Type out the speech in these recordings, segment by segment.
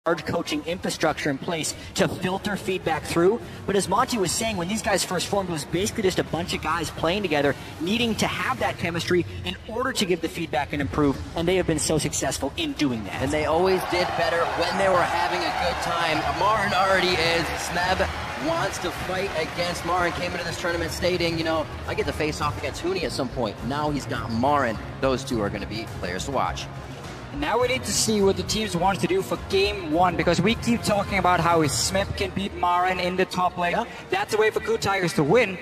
large coaching infrastructure in place to filter feedback through. But as Monty was saying, when these guys first formed, it was basically just a bunch of guys playing together, needing to have that chemistry in order to give the feedback and improve, and they have been so successful in doing that. And they always did better when they were having a good time. Marin already is. Smeb wants to fight against Marin. Came into this tournament stating, you know, I get to face off against Huni at some point. Now he's got Marin. Those two are going to be players to watch. Now we need to see what the teams want to do for game one, because we keep talking about how Smeb can beat Marin in the top lane. Yeah. That's the way for KOO Tigers to win.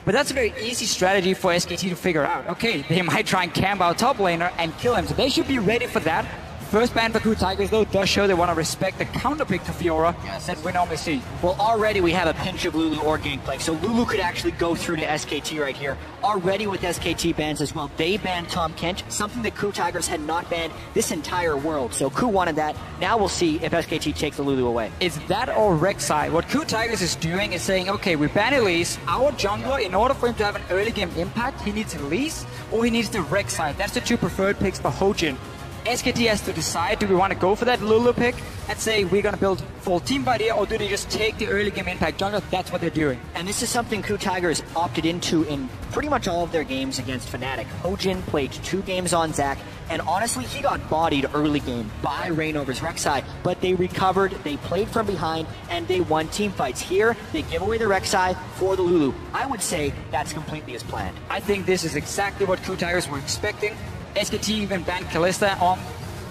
But that's a very easy strategy for SKT to figure out. Okay, they might try and camp out top laner and kill him, so they should be ready for that. First ban for KOO Tigers, though, does show they want to respect the counter pick to Fiora that we normally see. Well, already we have a pinch of Lulu or Gangplank, so Lulu could actually go through to SKT right here. Already with SKT bans as well, they banned Tom Kent, something that KOO Tigers had not banned this entire world. So KOO wanted that. Now we'll see if SKT takes the Lulu away. It's that or Rek'Sai. What KOO Tigers is doing is saying, okay, we ban Elise. Our jungler, in order for him to have an early game impact, he needs Elise or he needs the Rek'Sai. That's the two preferred picks for Hojin. SKT has to decide, do we want to go for that Lulu pick and say we're going to build full team fight here, or do they just take the early game impact jungler? That's what they're doing. And this is something KOO Tigers opted into in pretty much all of their games against Fnatic. Hojin played 2 games on Zac, and honestly, he got bodied early game by Reignover's Rek'Sai, but they recovered, they played from behind, and they won team fights. Here, they give away the Rek'Sai for the Lulu. I would say that's completely as planned. I think this is exactly what KOO Tigers were expecting. SKT even banned Kalista on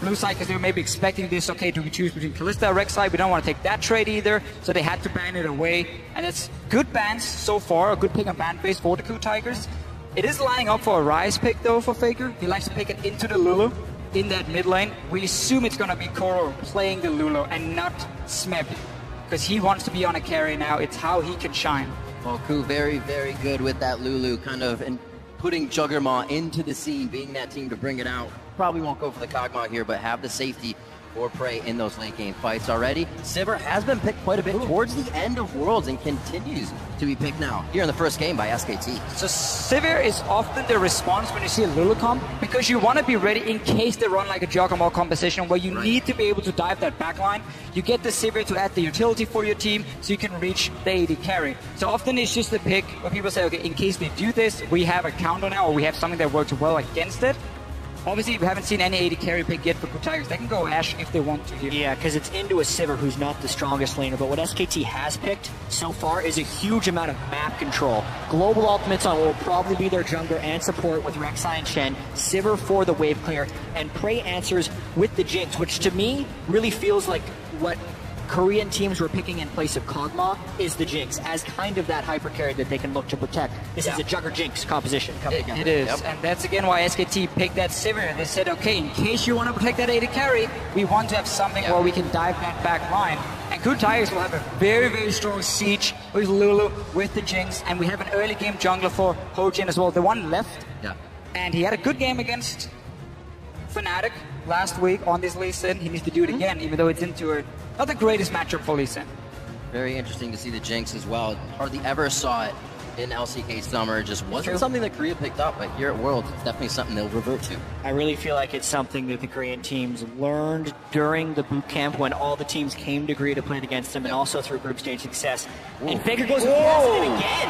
blue side because they were maybe expecting this. Okay, do we choose between Kalista or Rek'Sai? We don't want to take that trade either, so they had to ban it away. And it's good bans so far, a good pick on ban base for the KOO Tigers. It is lining up for a Ryze pick though for Faker. He likes to pick it into the Lulu in that mid lane. We assume it's going to be KOO playing the Lulu and not Smeb, because he wants to be on a carry now. It's how he can shine. Well, KOO very, very good with that Lulu, kind of putting Juggernaut into the scene, being that team to bring it out. Probably won't go for the Kog'Maw here, but have the safety or prey in those late game fights already. Sivir has been picked quite a bit towards the end of Worlds and continues to be picked now here in the first game by SKT. So Sivir is often the response when you see a Lulu comp, because you want to be ready in case they run like a Juggernaut composition where you need to be able to dive that backline. You get the Sivir to add the utility for your team so you can reach the AD carry. So often it's just a pick where people say, okay, in case they do this, we have a counter now, or we have something that works well against it. Obviously, we haven't seen any AD carry pick yet for KOO Tigers. They can go Ashe if they want to here. Yeah, because it's into a Sivir who's not the strongest laner, but what SKT has picked so far is a huge amount of map control. Global ultimates on will probably be their jungler and support with Rek'Sai and Shen, Sivir for the wave clear, and Prey answers with the Jinx, which to me really feels like what Korean teams were picking in place of Kog'Maw is the Jinx, as kind of that hyper carry that they can look to protect. This is a Jugger Jinx composition coming together. It is, and that's again why SKT picked that Sivir. They said, okay, in case you want to protect that AD carry, we want to have something where we can dive that back line. And KOO Tigers will have a very, very strong siege with Lulu, with the Jinx, and we have an early game jungler for Hojin as well. The one left, and he had a good game against Fnatic last week on this Lee Sin. He needs to do it again, even though it's into a not the greatest matchup for Lee Sin. Very interesting to see the Jinx as well. Hardly ever saw it in LCK Summer. Just wasn't something that Korea picked up, but here at Worlds, it's definitely something they'll revert to. I really feel like it's something that the Korean teams learned during the boot camp when all the teams came to Korea to play against them, and also through group stage success. Ooh. And Faker goes past it again.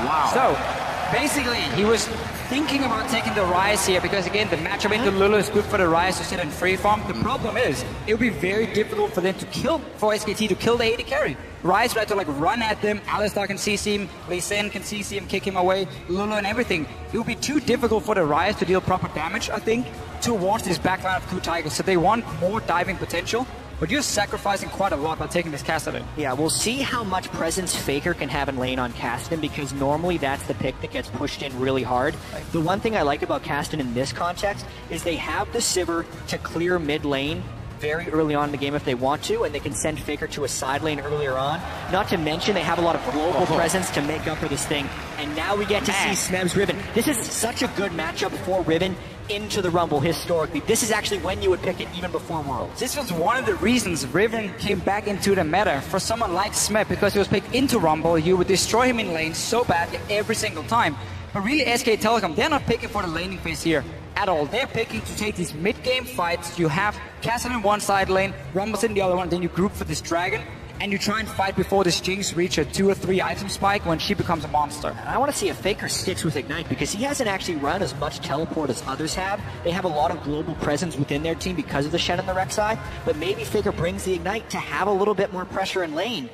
Wow. So basically, he was thinking about taking the Ryze here because, again, the matchup into Lulu is good for the Ryze to sit in free farm. The problem is, it would be very difficult for them to kill, for SKT to kill the AD carry. Ryze would have to like run at them, Alistar can CC him, Lee Sin can CC him, kick him away, Lulu and everything. It would be too difficult for the Ryze to deal proper damage, I think, towards this backline of KOO Tigers. So they want more diving potential. But you're sacrificing quite a lot by taking this Kassadin. Yeah, we'll see how much presence Faker can have in lane on Kassadin, because normally that's the pick that gets pushed in really hard. The one thing I like about Kassadin in this context is they have the Sivir to clear mid lane very early on in the game if they want to, and they can send Faker to a side lane earlier on. Not to mention they have a lot of global presence to make up for this thing. And now we get to see Smeb's Riven. This is such a good matchup for Riven into the Rumble historically. This is actually when you would pick it even before Worlds. This was one of the reasons Riven came back into the meta for someone like Smeb, because he was picked into Rumble. You would destroy him in lane so bad every single time. But really, SK Telecom, they're not picking for the laning phase here. at all. They're picking to take these mid-game fights. You have Castle in one side lane, Rumbles in the other one, then you group for this dragon, and you try and fight before this Jinx reach a 2 or 3 item spike when she becomes a monster. And I want to see if Faker sticks with Ignite, because he hasn't actually run as much teleport as others have. They have a lot of global presence within their team because of the Shen and the Rek'Sai, but maybe Faker brings the Ignite to have a little bit more pressure in lane.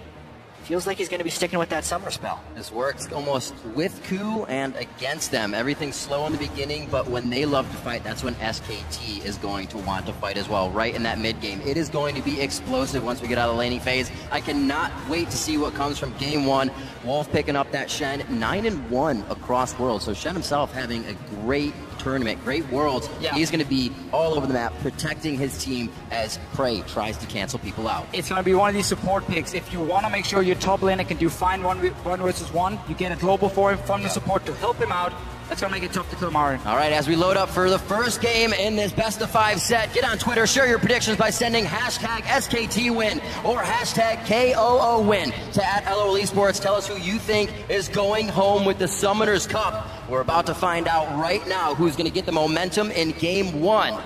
Feels like he's going to be sticking with that summer spell. This works almost with KOO and against them. Everything's slow in the beginning, but when they love to fight, that's when SKT is going to want to fight as well, right in that mid game. It is going to be explosive once we get out of the laning phase. I cannot wait to see what comes from game one. Wolf picking up that Shen, 9-1 across worlds. So Shen himself having a great tournament, great worlds. Yeah. He's going to be all over the map, protecting his team as Prey tries to cancel people out. It's going to be one of these support picks. If you want to make sure your top laner can do fine one versus one, you get a global for him from the support to help him out. That's going to make it tough to kill Marin. All right, as we load up for the first game in this best-of-5 set, get on Twitter, share your predictions by sending hashtag SKTWin or hashtag KOOWin to @LOL Esports. Tell us who you think is going home with the Summoners Cup. We're about to find out right now who's going to get the momentum in game one.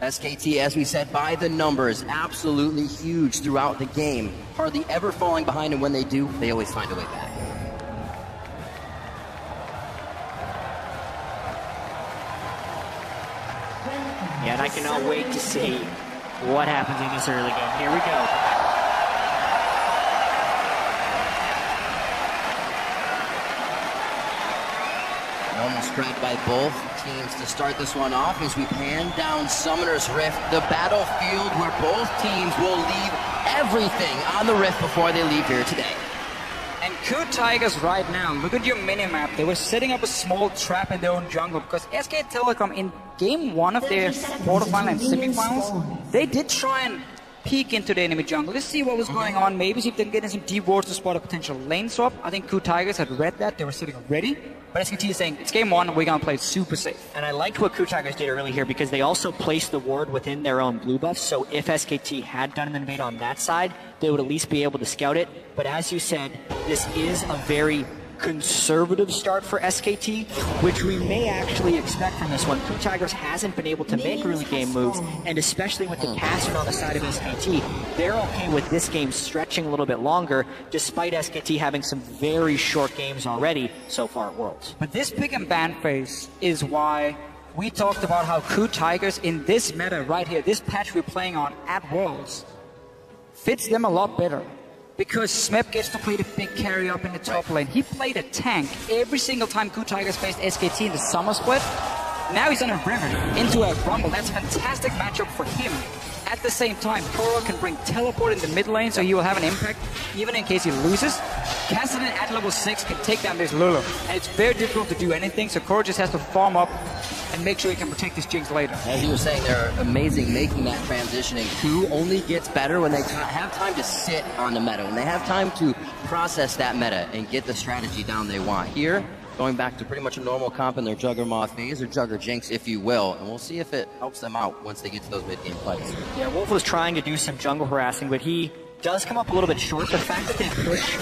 SKT, as we said, by the numbers, absolutely huge throughout the game. Hardly ever falling behind, and when they do, they always find a way back. Yeah, and I cannot wait to see what happens in this early game. Here we go. Almost spread by both teams to start this one off as we pan down Summoner's Rift, the battlefield where both teams will leave everything on the Rift before they leave here today. And KOO Tigers right now, look at your minimap. They were setting up a small trap in their own jungle because SK Telecom in game one of their quarterfinal and semifinals, they did try and peek into the enemy jungle. Let's see what was going on. Maybe see if they can get in some deep wards to spot a potential lane swap. I think KOO Tigers had read that. They were sitting ready. But SKT is saying, it's game one, we're going to play it super safe. And I liked what KOO Tigers did early here because they also placed the ward within their own blue buff. So if SKT had done an invade on that side, they would at least be able to scout it. But as you said, this is a very conservative start for SKT, which we may actually expect from this one. KOO Tigers hasn't been able to make early game moves, and especially with the caster on the side of SKT, they're okay with this game stretching a little bit longer, despite SKT having some very short games already so far at Worlds. But this pick and ban phase is why we talked about how KOO Tigers in this meta right here, this patch we're playing on at Worlds, fits them a lot better. Because Smep gets to play the big carry up in the top lane. He played a tank every single time KOO Tigers faced SKT in the summer split. Now he's on a Riven into a Rumble. That's a fantastic matchup for him. At the same time, KOO can bring teleport in the mid lane, so he will have an impact even in case he loses. Kassadin at level 6 can take down this Lulu. And it's very difficult to do anything, so KOO just has to farm up and make sure he can protect his Jinx later. As you were saying, they're amazing making that transition, and KOO only gets better when they have time to sit on the meta, when they have time to process that meta and get the strategy down they want. Here, going back to pretty much a normal comp in their Juggermoth phase, or Jugger Jinx, if you will, and we'll see if it helps them out once they get to those mid-game fights. Yeah, Wolf was trying to do some jungle harassing, but he does come up a little bit short. The fact that they push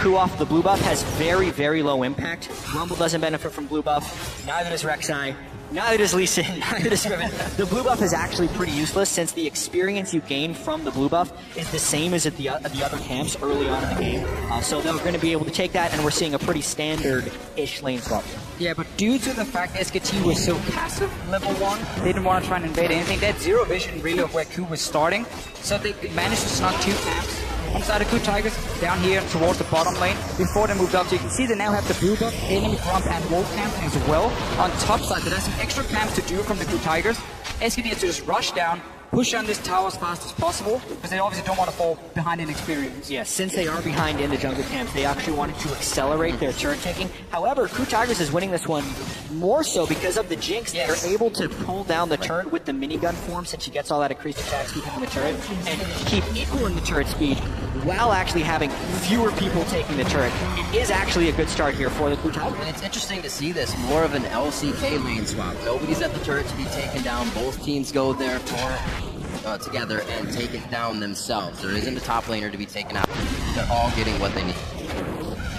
KOO off the blue buff has very, very low impact. Rumble doesn't benefit from blue buff, neither does Rek'Sai. Neither does Lee Sin, neither does Riven. The blue buff is actually pretty useless since the experience you gain from the blue buff is the same as at the other camps early on in the game. So they're going to be able to take that, and we're seeing a pretty standard-ish lane swap. Yeah, but due to the fact SKT was so passive level 1, they didn't want to try and invade anything. They had zero vision really of where KOO was starting, so they managed to snug 2 camps. On the side of KOO Tigers, down here towards the bottom lane, before they moved up. So you can see they now have the blue buff, enemy front, and wolf camp as well. On top side, there's some extra camps to do from the KOO Tigers. SKT has to just rush down, push on this tower as fast as possible, because they obviously don't want to fall behind in experience. Yeah, since they are behind in the jungle camps, they actually wanted to accelerate their turret taking. However, KOO Tigers is winning this one more so because of the Jinx. Yes. They're able to pull down the turret with the minigun form, since she gets all that increased attack speed from the turret, and keep equaling the turret speed while actually having fewer people taking the turret. It is actually a good start here for the KOO Tigers. And it's interesting to see this, more of an LCK lane swap. Nobody's at the turret to be taken down. Both teams go there for together and take it down themselves. There isn't a top laner to be taken out. They're all getting what they need.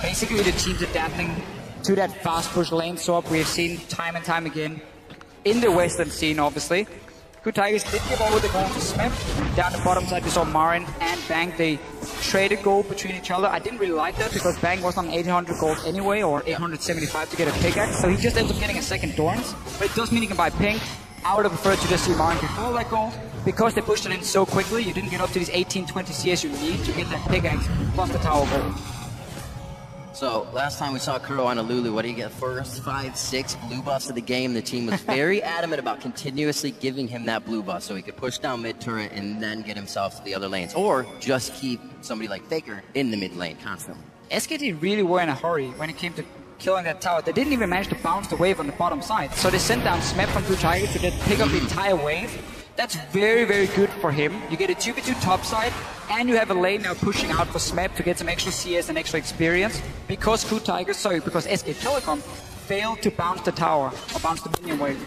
Basically, the team's adapting to that fast push lane swap we have seen time and time again. in the Western scene, obviously. KOO Tigers did give over the goal to Smith. Down the bottom side, we saw Marin and Bang. They traded gold between each other. I didn't really like that because Bang was on 800 gold anyway, or 875 to get a pickaxe. So he just ends up getting a second Dorns. But it does mean he can buy pink. I would have preferred to just see Marin get all that gold. Because they pushed it in so quickly, you didn't get up to these 18-20 CS you need to get that pickaxe plus the tower gold. So, last time we saw KOO on a Lulu, what do you get? First 5-6 blue buffs of the game. The team was very adamant about continuously giving him that blue buff so he could push down mid turret and then get himself to the other lanes. Or just keep somebody like Faker in the mid lane constantly. SKT really were in a hurry when it came to killing that tower. They didn't even manage to bounce the wave on the bottom side. So they sent down Smep from KOO Tigers to just pick up the entire wave. That's very, very good for him. You get a 2v2 top side, and you have a lane now pushing out for Smep to get some extra CS and extra experience. Because KOO Tigers, because SK Telecom failed to bounce the tower, or bounce the minion wave.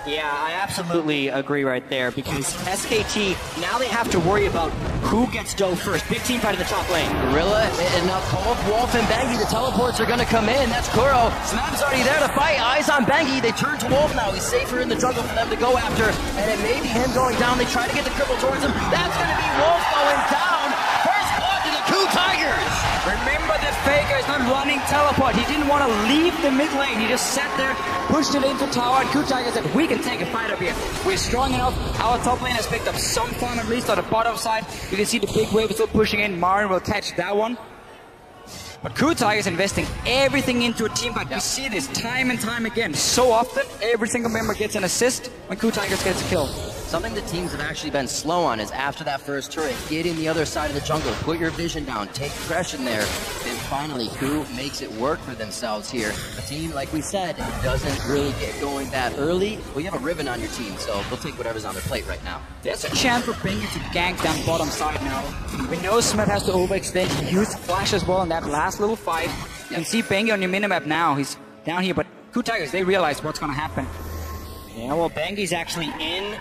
Yeah, I absolutely agree right there, because SKT, now they have to worry about who gets dough first. Big team fight in the top lane. Gorilla, and now both Wolf and Bangy, the teleports are going to come in. That's KOO. Snap's already there to fight. Eyes on Bangy. They turn to Wolf now. He's safer in the jungle for them to go after. And it may be him going down. They try to get the cripple towards him. That's going to be Wolf going down. First blood to the KOO Tigers. Remember that Faker is not running teleport. He didn't want to leave the mid lane. He just sat there, pushed it into tower, and KOO Tigers said, we can take a fight up here. We're strong enough. Our top lane has picked up some farm, at least on the bottom side. You can see the big wave is still pushing in. Marin will catch that one. But KOO Tigers investing everything into a team fight. We see this time and time again. So often, every single member gets an assist when KOO Tigers gets a kill. Something the teams have actually been slow on is after that first turret, get in the other side of the jungle, put your vision down, take aggression there, and finally KOO makes it work for themselves here. A team, like we said, doesn't really get going that early. Well, you have a Riven on your team, so they'll take whatever's on their plate right now. There's a chance for Bengi to gank down bottom side now. We know Smith has to overextend. He used Flash as well in that last little fight. You can see Bengi on your minimap now. He's down here, but KOO Tigers, they realize what's going to happen. Yeah, well, Bengi's actually in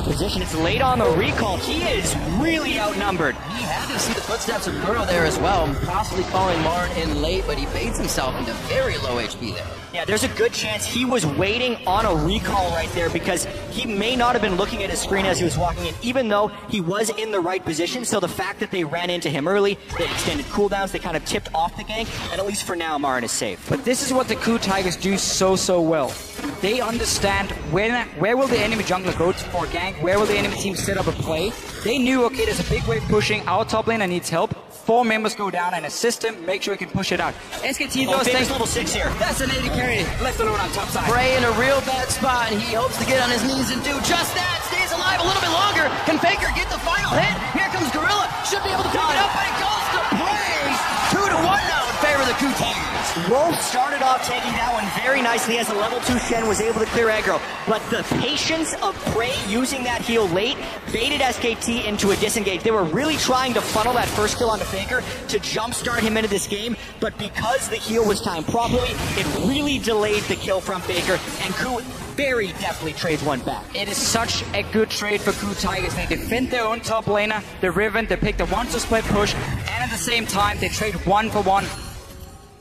position. It's late on the recall. He is really outnumbered. He had to see the footsteps of KOO there as well, possibly calling Marin in late, but he baits himself into very low HP there. Yeah, there's a good chance he was waiting on a recall right there because he may not have been looking at his screen as he was walking in, even though he was in the right position. So the fact that they ran into him early, they extended cooldowns, they kind of tipped off the gank, and at least for now, Marin is safe. But this is what the KOO Tigers do so well. They understand where will the enemy jungler go for a gank, where will the enemy team set up a play. They knew, okay, there's a big wave pushing, our top laner needs help. 4 members go down and assist him, make sure he can push it out. SKT though stays level 6 here. That's an 80 carry, left alone on top side. Bray in a real bad spot, and he hopes to get on his knees and do just that. Stays alive a little bit longer. Can Faker get the final hit? Here comes Gorilla. Should be able to pick it up, but it goes to Bray. 2-1 now in favor of the KOO Tigers. Wolf started off taking that one very nicely as a level 2 Shen was able to clear aggro. But the patience of Prey using that heal late baited SKT into a disengage. They were really trying to funnel that first kill onto Faker to jumpstart him into this game, but because the heal was timed properly, it really delayed the kill from Faker, and KOO very definitely trades one back. It is such a good trade for KOO Tigers. They defend their own top laner, the Riven, they pick the 1-2 split push, and at the same time, they trade 1-for-1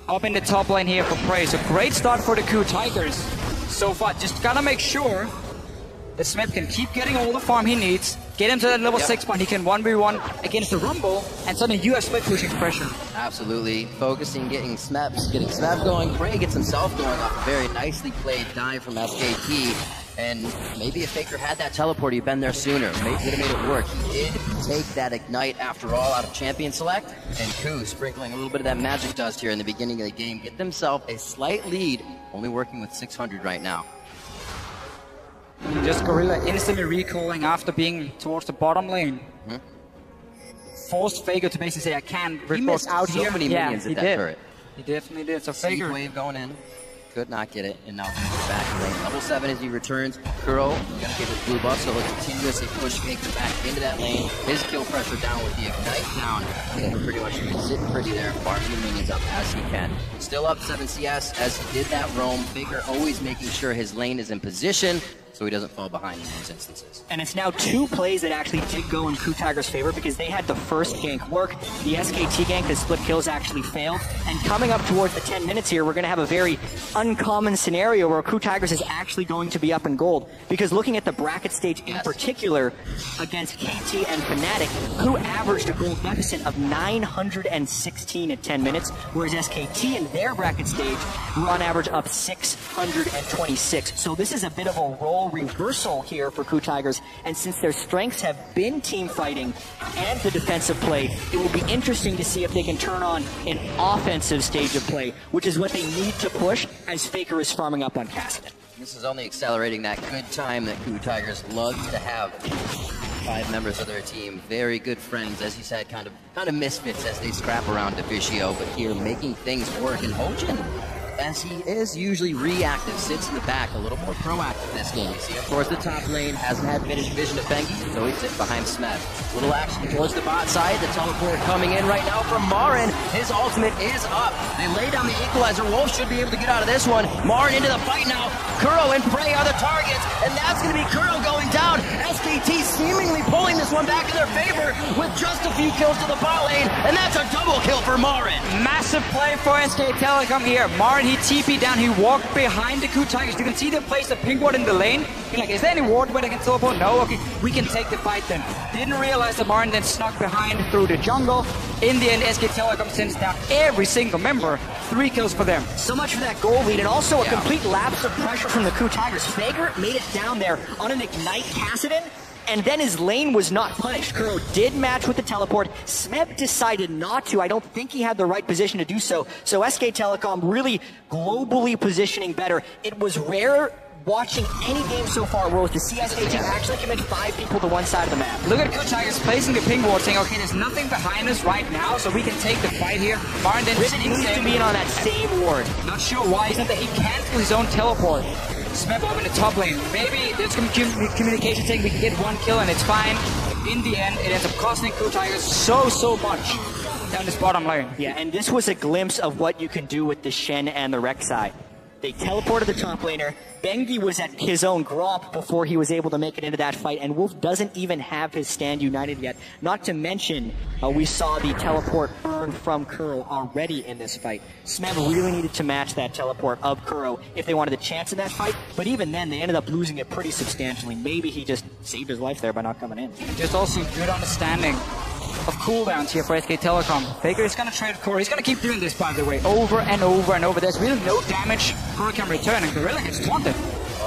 up in the top lane here for Prey. So great start for the KOO Tigers so far. Just gotta make sure that Smith can keep getting all the farm he needs, get him to that level 6 point. He can 1v1 against the Rumble, and suddenly you have split pushing pressure. Absolutely. Focusing, getting Smep going. Prey gets himself going off a very nicely played dive from SKT. And maybe if Faker had that teleport, he'd been there sooner. Maybe would have made it work. He did take that Ignite after all out of Champion Select. And KOO sprinkling a little bit of that magic dust here in the beginning of the game. Get themselves a slight lead, only working with 600 right now. Just Gorilla instantly recalling after being towards the bottom lane. Forced Faker to basically say, I can't rip out so here. Many minions at that turret. He definitely did. So Faker wave going in. Could not get it, and now he's back in lane. Level 7 as he returns. KOO gonna give his blue buff, so he'll continuously push Faker back into that lane. His kill pressure down with the Ignite down. And pretty much sitting pretty there, farming the minions up as he can. Still up 7 CS as he did that roam. Faker always making sure his lane is in position. so he doesn't fall behind in those instances. And it's now 2 plays that actually did go in KOO Tiger's favor because they had the first gank work. The SKT gank, the split kills, actually failed. And coming up towards the 10 minutes here, we're going to have a very uncommon scenario where KOO Tigers is actually going to be up in gold. Because looking at the bracket stage in particular, against KT and Fnatic, KOO averaged a gold deficit of 916 at 10 minutes, whereas SKT in their bracket stage were on average up 626. So this is a bit of a role reversal here for KOO Tigers, and since their strengths have been team fighting and the defensive play, it will be interesting to see if they can turn on an offensive stage of play, which is what they need to push as Faker is farming up on Cassidy. This is only accelerating that good time that KOO Tigers love to have. 5 members of their team, very good friends, as you said, kind of misfits as they scrap around Deficio, but here making things work. And Hojin, as he is usually reactive, sits in the back, a little more proactive this game. You see, of course, the top lane hasn't had vision of Bengi, so he sits behind Smeb. Little action towards the bot side, the teleport coming in right now from Marin. His ultimate is up. They lay down the equalizer. Wolf should be able to get out of this one. Marin into the fight now. Kuro and Prey are the targets, and that's going to be Kuro going down. SKT seemingly pulling this one back in their favor with just a few kills to the bot lane, and that's a double kill for Marin. Massive play for SK Telecom here. Marin, he TP'd down, he walked behind the KOO Tigers. You can see them place the pink ward in the lane. You're like, is there any ward where they can teleport? No, okay, we can take the fight then. Didn't realize that Marin then snuck behind through the jungle. In the end, SK Telecom sends down every single member. 3 kills for them. So much for that goal lead, and also a complete lapse of pressure from the KOO Tigers. Faker made it down there on an Ignite Kassadin, and then his lane was not punished. Kuro did match with the teleport. Smeb decided not to. I don't think he had the right position to do so. So SK Telecom really globally positioning better. It was rare watching any game so far where the CSK team actually commit 5 people to one side of the map. Look at KOO Tigers placing the ping ward, saying, okay, there's nothing behind us right now, so we can take the fight here. Marin then needs to be in on that same ward. Not sure why. He's not that he cancels his own teleport. Smeb up in the top lane. Maybe there's some communication saying we can get 1 kill and it's fine. In the end, it ends up costing KOO Tigers so much down this bottom lane. Yeah, and this was a glimpse of what you can do with the Shen and the Rek'Sai. They teleported the top laner. Bengi was at his own Gromp before he was able to make it into that fight, and Wolf doesn't even have his stand united yet. Not to mention, we saw the teleport burn from Kuro already in this fight. Smeb really needed to match that teleport of Kuro if they wanted a chance in that fight, but even then, they ended up losing it pretty substantially. Maybe he just saved his life there by not coming in. Just also good understanding of cooldowns here for SK Telecom. Faker is going to trade Kuro. He's going to keep doing this, by the way, over and over and over. There's really no damage. Kuro can return, and Gorilla gets taunted.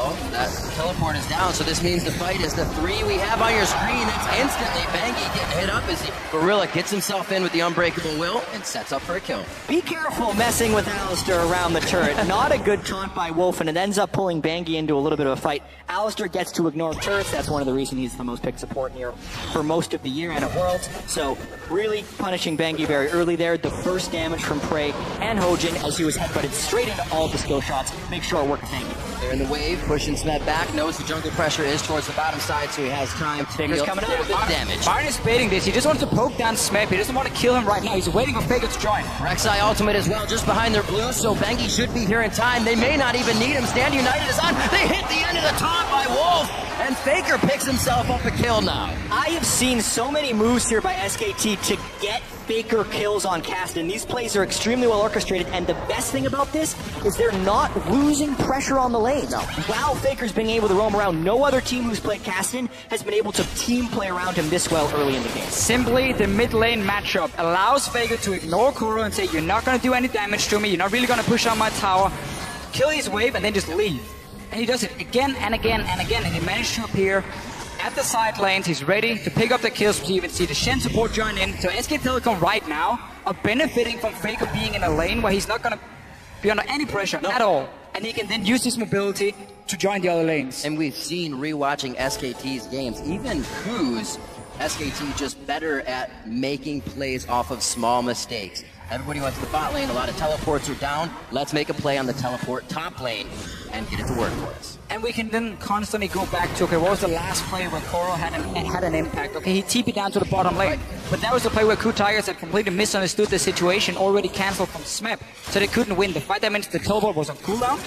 Oh, that teleport is down, so this means the fight is the 3 we have on your screen. That's instantly Bengi getting hit up as Gorilla gets himself in with the Unbreakable Will and sets up for a kill. Be careful messing with Alistar around the turret. Not a good taunt by Wolf, and it ends up pulling Bengi into a little bit of a fight. Alistar gets to ignore turrets. That's one of the reasons he's the most picked support here for most of the year and at Worlds. So really punishing Bengi very early there. The first damage from Prey and Hojin as he was headbutted straight into all the skill shots. Make sure it worked with Bengi. They're in the wave, pushing Smeb back, knows the jungle pressure is towards the bottom side, so he has time to deal coming a little bit of damage. Marin is baiting this. He just wants to poke down Smeb. He doesn't want to kill him right now. He's waiting for Faker to join. Rek'Sai ultimate as well, just behind their blue, so Bengi should be here in time. They may not even need him. Stand United is on. They hit the end of the taunt by Wolf, and Faker picks himself up a kill now. I have seen so many moves here by SKT to get Faker kills on Kassadin. These plays are extremely well orchestrated, and the best thing about this is they're not losing pressure on the lanes. No. While Faker's being able to roam around, no other team who's played Kassadin has been able to team play around him this well early in the game. Simply, the mid lane matchup allows Faker to ignore Kuro and say, you're not going to do any damage to me, you're not really going to push on my tower, kill his wave, and then just leave. And he does it again and again and again, and he managed to appear at the side lanes. He's ready to pick up the kills. You even see the Shen support join in. So SK Telecom right now are benefiting from Faker being in a lane where he's not going to be under any pressure at all. And he can then use his mobility to join the other lanes. And we've seen rewatching SKT's games, even KOO's, SKT just better at making plays off of small mistakes. Everybody went to the bot lane, a lot of teleports are down. Let's make a play on the teleport top lane and get it to work for us. And we can then constantly go back to, okay, what was the last play where Kuro had an impact? Okay, he TP'd down to the bottom lane. But that was the play where KOO Tigers had completely misunderstood the situation, already cancelled from Smeb. So they couldn't win. The fight that meant the teleport was on cooldown.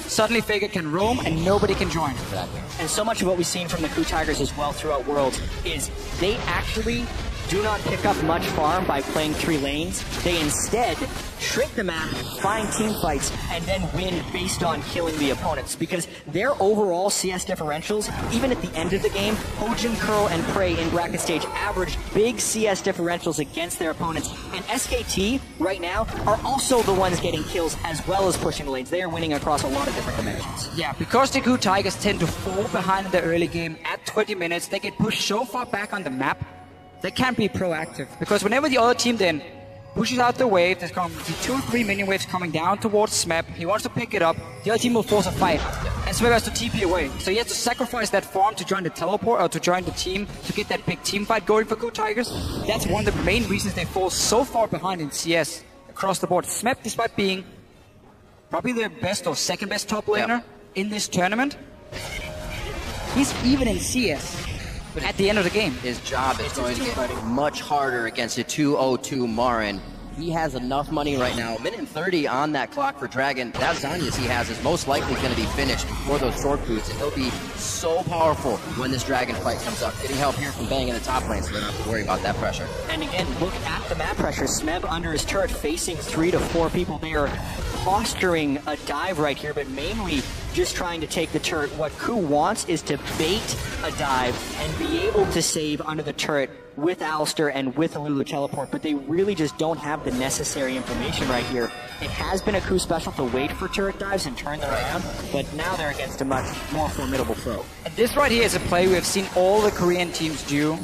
suddenly Faker can roam and nobody can join. Exactly. And so much of what we've seen from the KOO Tigers as well throughout Worlds is they actually do not pick up much farm by playing 3 lanes. They instead trick the map, find team fights, and then win based on killing the opponents. Because their overall CS differentials, even at the end of the game, Hojin, Curl, and Prey in bracket stage averaged big CS differentials against their opponents. And SKT, right now, are also the ones getting kills as well as pushing lanes. They are winning across a lot of different dimensions. Yeah, because the KOO Tigers tend to fall behind in the early game at 20 minutes, they get pushed so far back on the map, they can't be proactive. Because whenever the other team then pushes out the wave, there's going to be 2 or 3 minion waves coming down towards Smeb. He wants to pick it up. The other team will force a fight. And Smeb has to TP away. So he has to sacrifice that farm to join the teleport or to join the team to get that big team fight going for KOO Tigers. That's one of the main reasons they fall so far behind in CS across the board. Smeb, despite being probably the best or second best top laner in this tournament, he's even in CS. But at the end of the game, his job is going to get much harder against a 2-0-2 Marin. He has enough money right now. 1:30 on that clock for Dragon. That Zhonya's he has is most likely going to be finished before those short boots, and he'll be so powerful when this Dragon fight comes up. Getting help here from Bang in the top lane, so they don't have to worry about that pressure. And again, look at the map pressure. Smeb under his turret facing 3 to 4 people. They are posturing a dive right here, but mainly just trying to take the turret. What KOO wants is to bait a dive and be able to save under the turret with Alistair and with a Lulu teleport, but they really just don't have the necessary information right here. It has been a KOO special to wait for turret dives and turn them around, but now they're against a much more formidable pro. And this right here is a play we have seen all the Korean teams do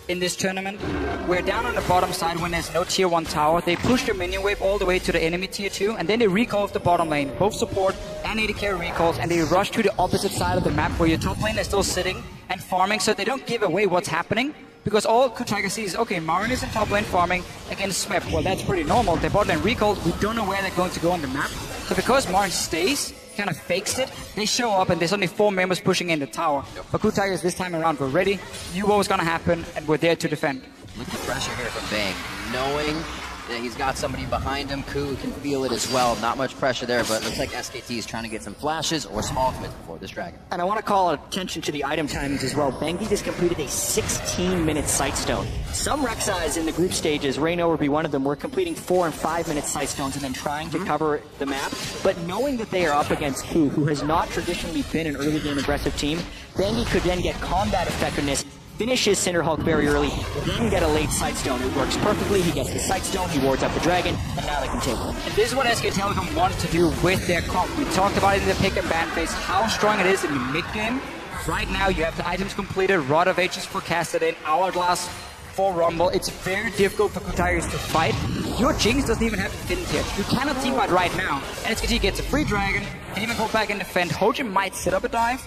in this tournament. We're down on the bottom side when there's no tier 1 tower. They push the minion wave all the way to the enemy tier 2, and then they recall off the bottom lane. Both support and AD carry recalls, and they rush to the opposite side of the map where your top lane is still sitting and farming, so they don't give away what's happening. Because all KOO Tigers see is, okay, Marin is in top lane farming against Smeb. Well, that's pretty normal. They bot lane recalled. We don't know where they're going to go on the map. So because Marin stays, kind of fakes it, they show up and there's only 4 members pushing in the tower. But KOO Tigers this time around were ready, knew what was going to happen, and were there to defend. Look at the pressure here from Bang. Knowing that he's got somebody behind him, KOO can feel it as well. Not much pressure there, but it looks like SKT is trying to get some flashes or some ultimates before this Dragon. And I want to call attention to the item timings as well. Bengi just completed a 16-minute Sightstone. Some Rek'Sais in the group stages, Reyno would be one of them, were completing 4 and 5-minute Sightstones and then trying to cover the map. But knowing that they are up against KOO, who has not traditionally been an early game aggressive team, Bengi could then get combat effectiveness, finish his Cinder Hulk very early, then get a late Sightstone. It works perfectly. He gets the Sightstone, he wards up the Dragon, and now they can take him. And this is what SK Telecom wants to do with their comp. We talked about it in the pick and ban phase, how strong it is in the mid game. Right now, you have the items completed, Rod of Ages forecasted in, Hourglass for Rumble. It's very difficult for KOO Tigers to fight. Your Jinx doesn't even have Defend yet. You cannot team fight right now. SKT gets a free Dragon, can even go back and defend. Hojin might set up a dive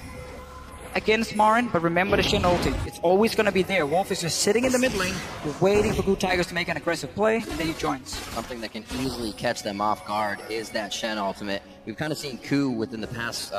against Marin, but remember the Shen ulti. It's always going to be there. Wolf is just sitting in the mid lane, waiting for KOO Tigers to make an aggressive play, and then he joins. Something that can easily catch them off guard is that Shen ultimate. We've kind of seen KOO within the past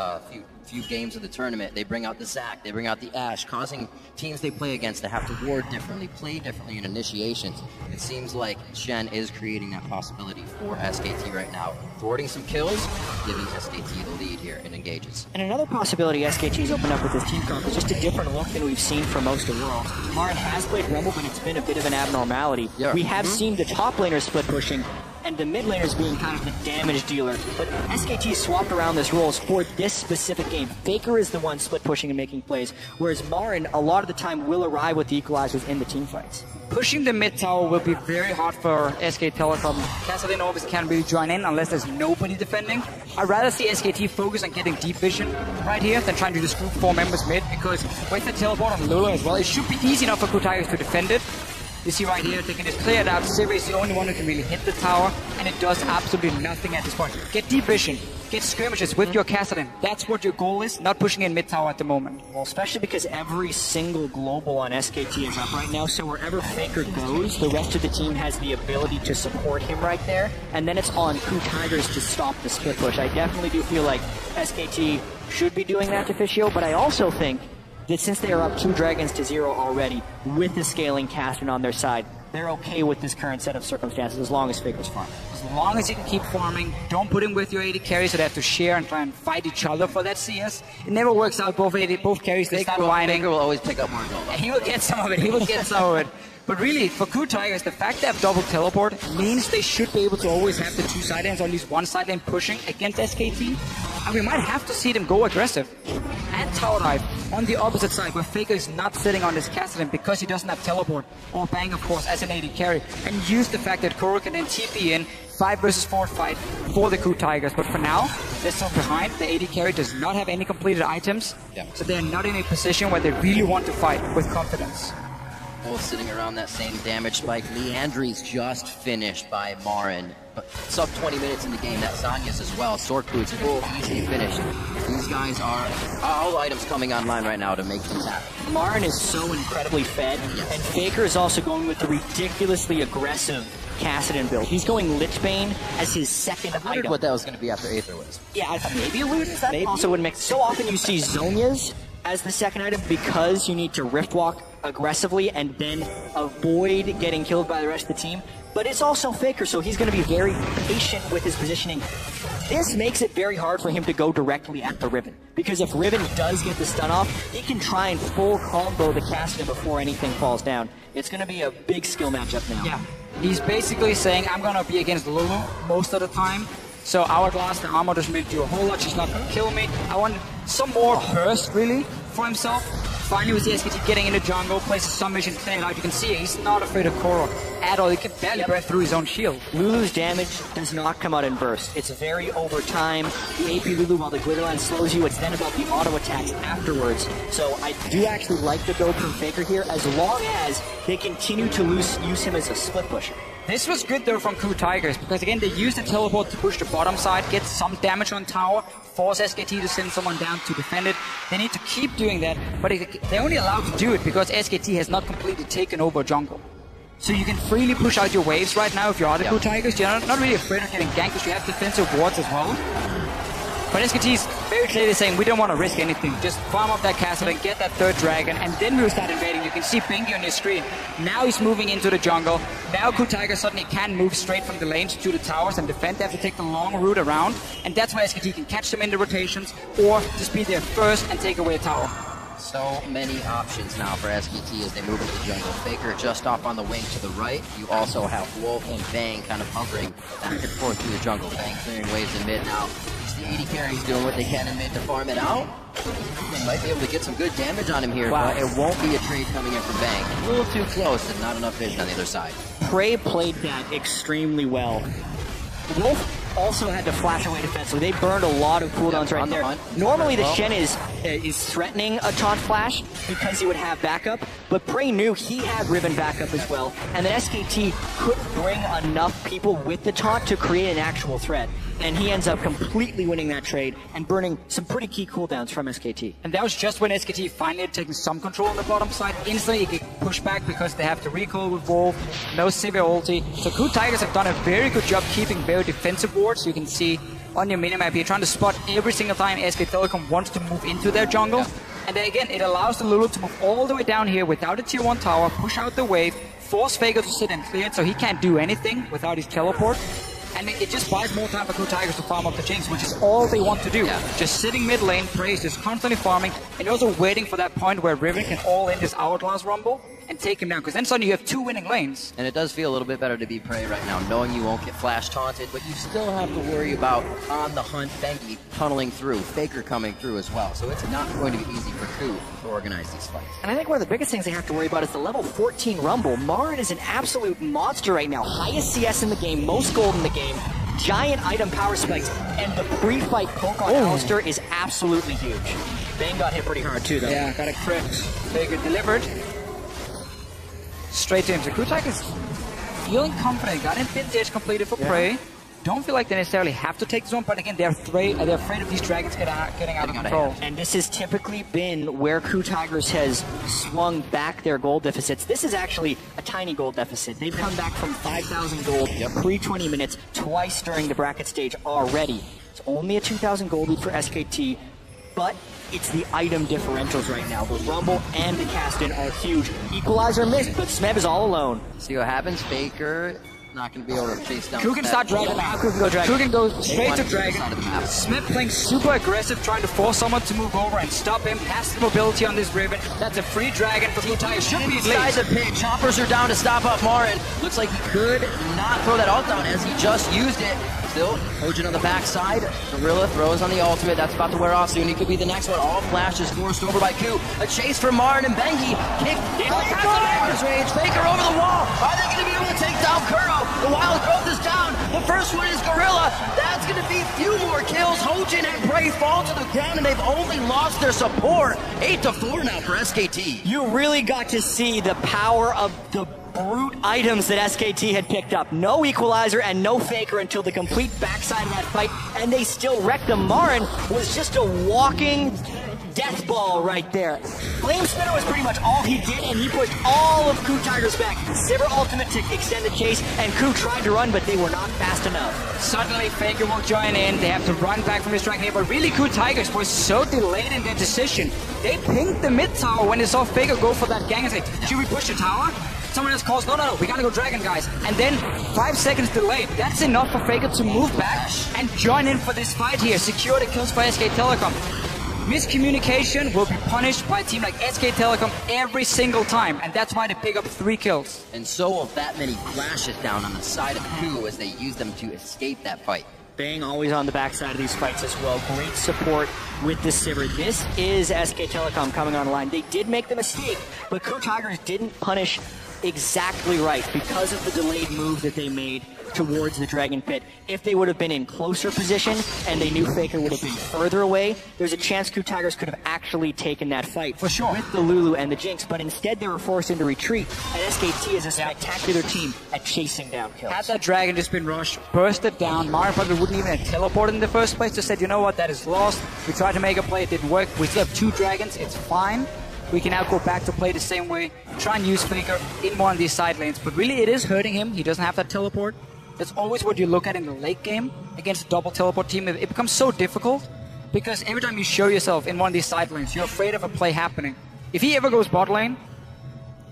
few games of the tournament. They bring out the Zac, they bring out the Ashe, causing teams they play against to have to ward differently, play differently in initiations. It seems like Shen is creating that possibility for SKT right now. Thwarting some kills, giving SKT the lead here in engages. And another possibility SKT's opened up with this team comp is just a different look than we've seen for most of Worlds. Marin has played Rumble, but it's been a bit of an abnormality. Yeah. We have seen the top laners split pushing, and the mid laners being kind of the damage dealer. But SKT swapped around this roles for this specific game. Faker is the one split pushing and making plays, whereas Marin, a lot of the time, will arrive with the equalizers in the team fights. Pushing the mid tower will be very hard for SK Telecom. Kassadin always can't really join in unless there's nobody defending. I'd rather see SKT focus on getting deep vision right here than trying to just group 4 members mid, because with the teleport on Lulu as well, it should be easy enough for KOO Tigers to defend it. You see right here, they can just clear it out. Sivir is the only one who can really hit the tower, and it does absolutely nothing at this point. Get deep vision, get skirmishes with your Kassadin. That's what your goal is, not pushing in mid tower at the moment. Well, especially because every single global on SKT is up right now, so wherever Faker goes, the rest of the team has the ability to support him right there, and then it's on KOO Tigers to stop the split push. I definitely do feel like SKT should be doing that to Fischio, but I also think that since they are up 2 dragons to 0 already, with the scaling Kassadin on their side, they're okay with this current set of circumstances as long as Faker's farming. As long as you can keep farming, don't put him with your AD carry so they have to share and try and fight each other for that CS. It never works out. Both carries, they start whining. Faker will always pick up more gold. He will get some of it. He will get some of it. But really, for KOO Tigers, the fact they have double teleport means they should be able to always have the two side lanes, or at least one side lane pushing against SKT. And we might have to see them go aggressive and tower dive on the opposite side, where Faker is not sitting on this Cassidy because he doesn't have teleport, or Bang, of course, as an AD carry, and use the fact that KOO can then TP in 5 versus 4 fight for the KOO Tigers. But for now, they're still behind. The AD carry does not have any completed items, so they're not in a position where they really want to fight with confidence. Both sitting around that same damage spike. Leandri's just finished by Marin. Sub 20 minutes in the game. That Zanya's as well. Sork Boots full, easily finished. These guys are all items coming online right now to make things happen. Marin is so incredibly fed, and Faker is also going with the ridiculously aggressive Kassadin build. He's going Lichbane as his second item. I wondered what that was going to be after Aether was. Yeah, maybe a loot. That also would mix. So often you see Zonia's as the second item because you need to Rift Walk aggressively and then avoid getting killed by the rest of the team. But it's also Faker, so he's going to be very patient with his positioning. This makes it very hard for him to go directly at the Riven, because if Riven does get the stun off, he can try and full combo the Kassadin before anything falls down. It's going to be a big skill matchup now. Yeah, he's basically saying, I'm going to be against Lulu most of the time. So Hourglass, the armor doesn't really do a whole lot. She's not going to kill me. I want some more burst, really, for himself. Finally, with the SKT getting into jungle, places some mission playing out. You can see he's not afraid of KOO at all. He can barely break through his own shield. Lulu's damage does not come out in burst. It's very over time. The AP Lulu, while the Glitterland slows you, it's then about the auto attacks afterwards. So I do actually like the build from Faker here, as long as they continue to use him as a split pusher. This was good though from KOO Tigers, because again, they used the teleport to push the bottom side, get some damage on tower, force SKT to send someone down to defend it. They need to keep doing that, but they're only allowed to do it because SKT has not completely taken over jungle. So you can freely push out your waves right now if you are the KOO Tigers. You're not really afraid of getting ganked because you have defensive wards as well. But SKT is very clearly saying, we don't want to risk anything. Just farm up that castle and get that third dragon, and then we'll start invading. You can see Bingy on your screen. Now he's moving into the jungle. Now KOO Tigers suddenly can move straight from the lanes to the towers and defend. They have to take the long route around, and that's why SKT can catch them in the rotations, or just be there first and take away a tower. So many options now for SKT as they move into the jungle. Faker just off on the wing to the right. You also have Wolf and Bang kind of hovering back and forth through the jungle. Bang clearing waves in mid now. The AD carries doing what they can in mid to farm it out. They might be able to get some good damage on him here, but it won't be a trade coming in from Bang. A little too close and not enough vision on the other side. Prey played that extremely well. Wolf also had to flash away defensively. They burned a lot of cooldowns right there. Normally the Shen is threatening a taunt flash because he would have backup, but Prey knew he had Riven backup as well, and the SKT couldn't bring enough people with the taunt to create an actual threat. And he ends up completely winning that trade and burning some pretty key cooldowns from SKT. And that was just when SKT finally had taken some control on the bottom side. Instantly he could push back because they have to recall with Wolf, no Sivir ulti. So KOO Tigers have done a very good job keeping very defensive wards. You can see on your minimap here, trying to spot every single time SK Telecom wants to move into their jungle. And then again, it allows the Lulu to move all the way down here without a tier 1 tower, push out the wave, force Faker to sit and clear it so he can't do anything without his teleport. And it just buys more time for KOO Tigers to farm up the Jinx, which is all they want to do. Just sitting mid lane, Prey is just constantly farming, and also waiting for that point where Riven can all in this Hourglass Rumble and take him down, because then suddenly you have 2 winning lanes. And it does feel a little bit better to be Prey right now, knowing you won't get flash taunted, but you still have to worry about on the hunt Bengi tunneling through, Faker coming through as well. So it's not going to be easy for KOO to organize these fights. And I think one of the biggest things they have to worry about is the level 14 Rumble. Marin is an absolute monster right now. Highest CS in the game, most gold in the game, giant item power spikes, and the pre-fight poke on Alistair is absolutely huge. Bang got hit pretty hard too, though. Yeah, got a crit. Faker delivered. Straight to him. So KOO Tigers feeling confident. Got in vintage completed for Prey. Don't feel like they necessarily have to take this one, but again, they're afraid of these dragons getting out of control. And this has typically been where KOO Tigers has swung back their gold deficits. This is actually a tiny gold deficit. They've come back from 5,000 gold pre-20 minutes twice during the bracket stage already. It's only a 2,000 gold lead for SKT, but it's the item differentials right now. The Rumble and the Caston are huge. Equalizer missed, but Smeb is all alone. See what happens. Faker not going to be able to chase down. KOO can start dragging now. KOO can go dragon. KOO can go straight to dragon. Smeb playing super aggressive, trying to force someone to move over and stop him. Has the mobility on this Riven. That's a free dragon for KOO Tigers. Should be inside the pit. Choppers are down to stop up Marin. Looks like he could not throw that ult down as he just used it. Still, Hojin on the backside. Gorilla throws on the ultimate. That's about to wear off soon. He could be the next one. All flash is forced over by KOO. A chase for Marin and Bengi. Kick. Range. Faker over the wall. Are they going to be able to take down Kuro? The wild growth is down. The first one is Gorilla. That's going to be few more kills. Hojin and Bray fall to the ground, and they've only lost their support. 8-4 now for SKT. You really got to see the power of the brute items that SKT had picked up. No equalizer and no faker until the complete backside of that fight, and they still wrecked them. Marin was just a walking death ball right there. Flame Spinner was pretty much all he did, and he pushed all of KOO Tigers back. Sivir ultimate to extend the chase, and KOO tried to run, but they were not fast enough. Suddenly, Faker will join in. They have to run back from his strike here, but really, KOO Tigers were so delayed in their decision. They pinged the mid tower when they saw Faker go for that gang and say, should we push the tower? Someone else calls, no, we gotta go dragon, guys. And then 5 seconds delayed. That's enough for Faker to move back and join in for this fight here. Secure the kills for SK Telecom. Miscommunication will be punished by a team like SK Telecom every single time, and that's why they pick up 3 kills. And so will that many flashes down on the side of KOO as they use them to escape that fight. Bang always on the backside of these fights as well. Great support with the Sivir. This is SK Telecom coming online. They did make the mistake, but KOO Tigers didn't punish exactly right because of the delayed move that they made towards the Dragon Pit. If they would have been in closer position and they knew Faker would have been further away, there's a chance KOO Tigers could have actually taken that fight for sure with the Lulu and the Jinx, but instead they were forced into retreat, and SKT is a spectacular team at chasing down kills. Had that Dragon just been rushed, bursted down, Marin probably wouldn't even have teleported in the first place, just said, you know what, that is lost. We tried to make a play, it didn't work. We still have 2 dragons, it's fine. We can now go back to play the same way, try and use Faker in one of these side lanes, but really it is hurting him. He doesn't have that teleport. That's always what you look at in the late game against a double teleport team. It becomes so difficult because every time you show yourself in one of these side lanes, you're afraid of a play happening. If he ever goes bot lane,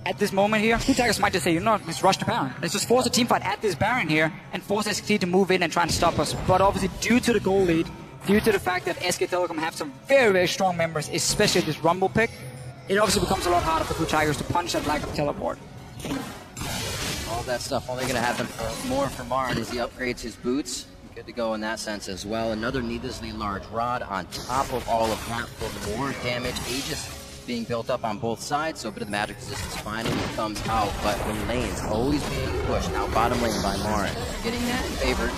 at this moment here, KOO Tigers might just say, you know what, let's rush the Baron. Let's just force a team fight at this Baron here and force SKT to move in and try and stop us. But obviously, due to the goal lead, due to the fact that SK Telecom have some very, very strong members, especially this Rumble pick, it obviously becomes a lot harder for KOO Tigers to punch that lack of teleport. All that stuff only going to happen more for Marin as he upgrades his boots. Good to go in that sense as well. Another needlessly large rod on top of all of that for more damage. Aegis being built up on both sides, so a bit of the magic resistance finally comes out. But when lanes always being pushed, now bottom lane by Marin. Getting that in favor.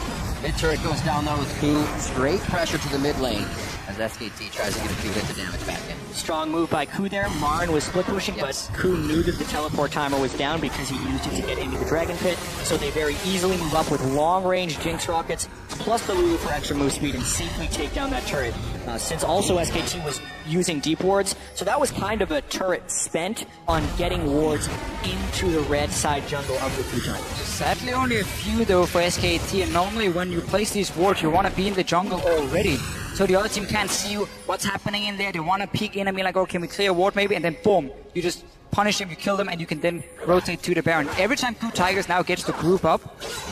Mid turret goes down though with KOO. Straight pressure to the mid lane as SKT tries to get a few hits of damage back in. Strong move by KOO there. Marin was split pushing, but KOO knew that the teleport timer was down because he used it to get into the Dragon Pit. So they very easily move up with long-range Jinx rockets, plus the Lulu for extra move speed, and safely take down that turret. Since also SKT was using deep wards, so that was kind of a turret spent on getting wards into the red side jungle of the KOO Tigers. Sadly, only a few though for SKT, and normally when you place these wards, you want to be in the jungle already. So the other team can't see what's happening in there. They want to peek in and be like, oh, can we clear a ward maybe? And then boom, you just punish them, you kill them, and you can then rotate to the Baron. Every time KOO Tigers now gets to group up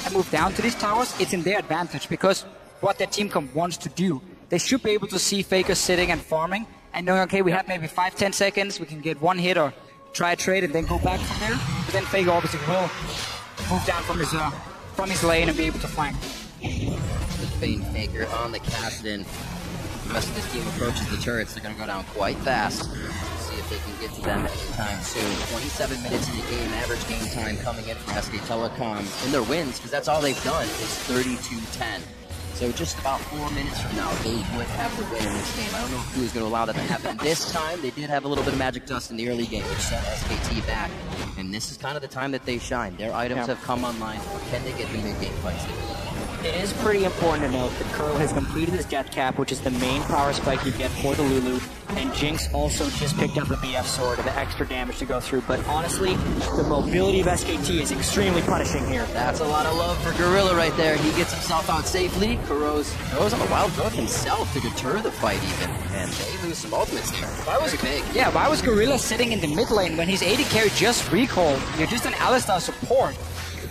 and move down to these towers, it's in their advantage because what their team wants to do. They should be able to see Faker sitting and farming and knowing, okay, we have maybe 5-10 seconds, we can get one hit or try a trade and then go back from there. But then Faker obviously will move down from his lane and be able to flank. The Bane Faker on the Caston. The rest of this team approaches the turrets. They're going to go down quite fast. See if they can get to them anytime soon. 27 minutes in the game. Average game time coming in for SK Telecom in their wins, because that's all they've done, is 32-10. So just about 4 minutes from now, they would have the win in this game. I don't know who is going to allow that to happen this time. They did have a little bit of magic dust in the early game, which sent SKT back. And this is kind of the time that they shine. Their items have come online. Can they get the mid-game fights? It is pretty important to note that KOO has completed his death cap, which is the main power spike you get for the Lulu, and Jinx also just picked up the BF sword, the extra damage to go through. But honestly, the mobility of SKT is extremely punishing here. That's a lot of love for Gorilla right there. He gets himself out safely. KOO's goes on a wild growth himself to deter the fight even, and they lose some ultimates there. Why was big? Yeah, why was Gorilla sitting in the mid lane when his AD carry just recalled? You're just an Alistar support.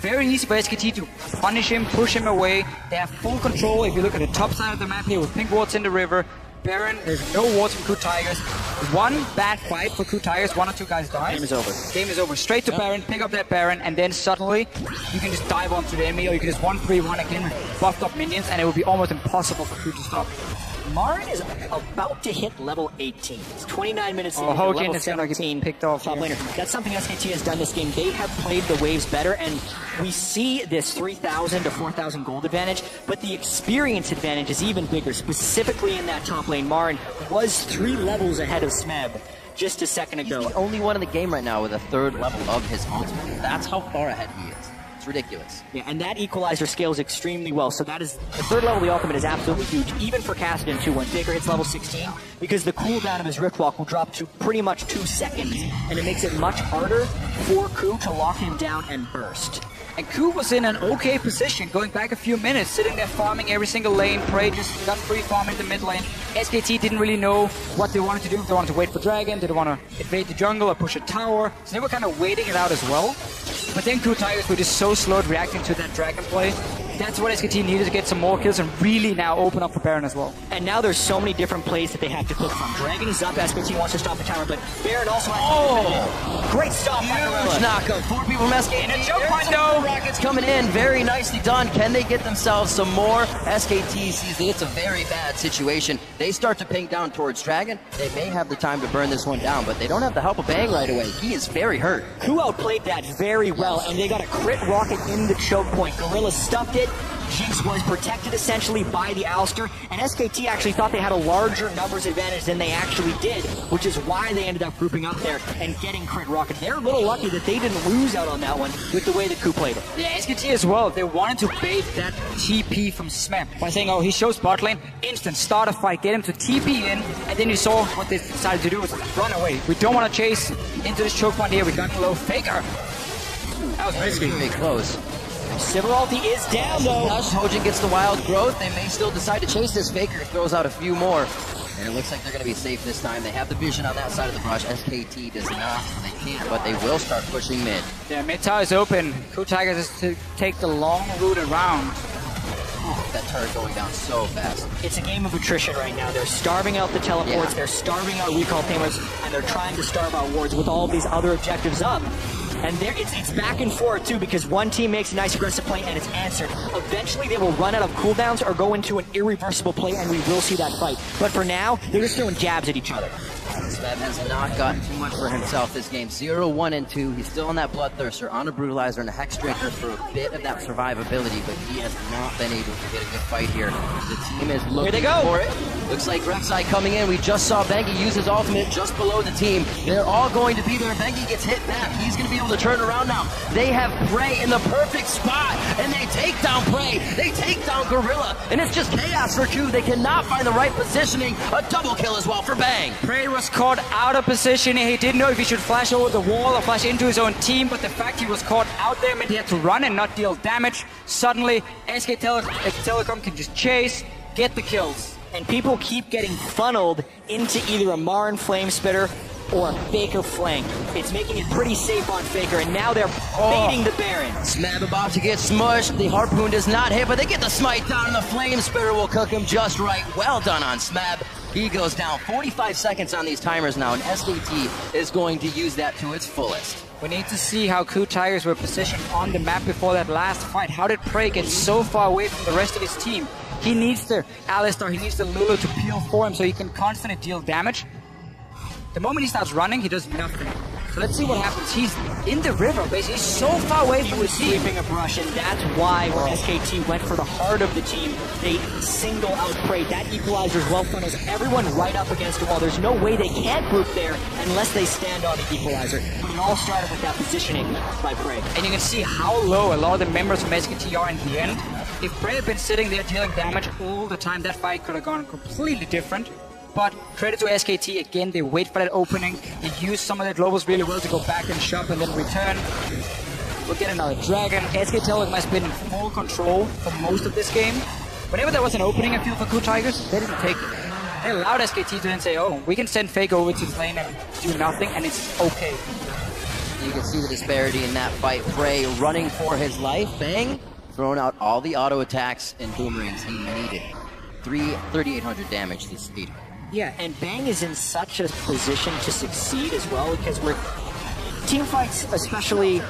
Very easy for SKT to punish him, push him away. They have full control. If you look at the top side of the map here with pink wards in the river, Baron, there's no wards from KOO Tigers. One bad fight for KOO Tigers, 1 or 2 guys die. Game is over. Game is over. Straight to Baron, pick up that Baron, and then suddenly you can just dive onto the enemy, or you can just 1-3-1 again with buffed up minions, and it will be almost impossible for KOO to stop. Marin is about to hit level 18. It's 29 minutes into Hogan level is gonna 17 get picked off. top laner. That's something SKT has done this game. They have played the waves better, and we see this 3,000 to 4,000 gold advantage, but the experience advantage is even bigger, specifically in that top lane. Marin was 3 levels ahead of Smeb just a second ago. He's the only one in the game right now with a 3rd level of his ultimate. That's how far ahead he is. Ridiculous. Yeah, and that equalizer scales extremely well. So that is the 3rd level of the ultimate is absolutely huge, even for Kassadin too. When Faker hits level 16, because the cooldown of his Rift Walk will drop to pretty much 2 seconds, and it makes it much harder for KOO to lock him down and burst. And KOO was in an okay position, going back a few minutes, sitting there farming every single lane. Prey just got free farming the mid lane. SKT didn't really know what they wanted to do. If they wanted to wait for Dragon, did they want to invade the jungle or push a tower? So they were kind of waiting it out as well. But then KOO Tigers were just so slow at reacting to that Dragon play. That's what SKT needed to get some more kills and really now open up for Baron as well. And now there's so many different plays that they have to cook from. Dragon is up, SKT wants to stop the tower, but Baron also has to defend it. Great stop by Gorilla. Knockup. 4 people from SKT. And a choke point though. Rockets coming in. Very nicely done. Can they get themselves some more? SKT sees that it's a very bad situation. They start to ping down towards Dragon. They may have the time to burn this one down, but they don't have the help of Bang right away. He is very hurt. KOO outplayed that very well, and they got a crit rocket in the choke point. Gorilla stuffed it. Jinx was protected essentially by the Alistar, and SKT actually thought they had a larger numbers advantage than they actually did, which is why they ended up grouping up there and getting crit rocket. They're a little lucky that they didn't lose out on that one with the way that KOO played it. Yeah, SKT as well. They wanted to bait that TP from Smeb by saying, oh, he shows bot lane, instant start a fight, get him to TP in, and then you saw what they decided to do was run away. We don't want to chase into this choke point here. We got below Faker. That was risky. Very close. Sivir ulti is down though. Hojin gets the wild growth. They may still decide to chase this. Faker throws out a few more. And it looks like they're going to be safe this time. They have the vision on that side of the brush. SKT does not. They can't, but they will start pushing mid. Yeah, mid tower is open. KOO Tigers is to take the long route around. That turret going down so fast. It's a game of attrition right now. They're starving out the teleports, they're starving out recall tamers, and they're trying to starve out wards with all of these other objectives up. And it's back and forth too, because one team makes a nice aggressive play and it's answered. Eventually they will run out of cooldowns or go into an irreversible play, and we will see that fight. But for now, they're just throwing jabs at each other. Smeb has not gotten too much for himself this game. 0, 1, and 2. He's still on that Bloodthirster, on a Brutalizer, and a Hex Drinker for a bit of that survivability, but he has not been able to get a good fight here. The team is looking for it. Looks like Rek'Sai coming in. We just saw Bengi use his ultimate just below the team. They're all going to be there. Bengi gets hit back. He's going to be able to turn around now. They have Prey in the perfect spot, and they take down Prey. They take down Gorilla, and it's just chaos for KOO. They cannot find the right positioning. A double kill as well for Bang. Prey was caught out of position. He didn't know if he should flash over the wall or flash into his own team, but the fact he was caught out there meant he had to run and not deal damage. Suddenly, SK Telecom can just chase, get the kills. And people keep getting funneled into either a Marin Flame Spitter or a Faker flank. It's making it pretty safe on Faker, and now they're baiting the Baron. Smeb about to get smushed. The Harpoon does not hit, but they get the smite down, and the Flame Spitter will cook him just right. Well done on Smeb. He goes down. 45 seconds on these timers now, and SKT is going to use that to its fullest. We need to see how KOO Tigers were positioned on the map before that last fight. How did Prey get so far away from the rest of his team? He needs the Alistar, he needs the Lulu to peel for him so he can constantly deal damage. The moment he starts running, he does nothing. So let's see what happens. He's in the river, basically. He's so far away from his team. Sweeping a brush, and that's why when SKT went for the heart of the team, they single out Prey. That equalizer as well funnels everyone right up against the wall. There's no way they can't group there unless they stand on the equalizer. But it all started with that positioning by Prey. And you can see how low a lot of the members from SKT are in the end. If Prey had been sitting there dealing damage all the time, that fight could have gone completely different. But credit to SKT, again, they wait for that opening. They use some of their globals really well to go back and shop and then return. We'll get another dragon. SK Telecom has been in full control for most of this game. Whenever there was an opening, I feel, for KOO Tigers, they didn't take it. They allowed SKT to then say, oh, we can send Fake over to the lane and do nothing, and it's okay. You can see the disparity in that fight. Prey running for his life. Bang, throwing out all the auto attacks and boomerangs he needed. 3,800 damage this speed. Yeah, and Bang is in such a position to succeed as well, because we're team fights, especially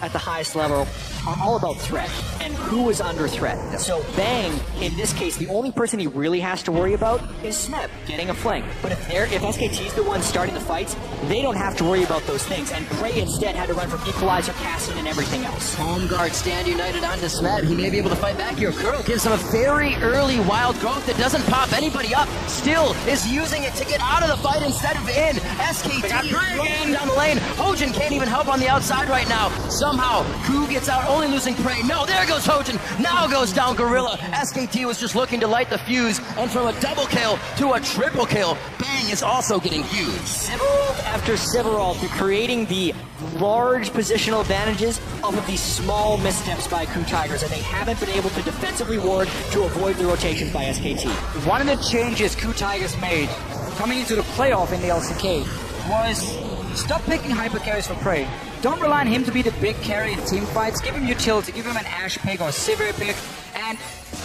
at the highest level, are all about threat, and who is under threat. Yep. So Bang, in this case, the only person he really has to worry about is Smeb getting a flank. But if SKT's the one starting the fights, they don't have to worry about those things, and Prey instead had to run from Equalizer, Cassin, and everything else. Home guard stand united onto Smeb. He may be able to fight back here. Curl gives him a very early wild growth that doesn't pop anybody up. Still is using it to get out of the fight instead of in. SKT running down the lane. Hojin can't even help on the outside right now. Somehow, KOO gets out, only losing Prey. No, there goes Hojin. Now goes down Gorilla. SKT was just looking to light the fuse, and from a double kill to a triple kill, Bang is also getting huge. Several after several, through creating the large positional advantages off of these small missteps by KOO Tigers, and they haven't been able to defensively ward to avoid the rotations by SKT. One of the changes KOO Tigers made coming into the playoff in the LCK was stop picking hyper carries for Prey. Don't rely on him to be the big carry in team fights. Give him utility, give him an Ashe pick or a Sivir pick, and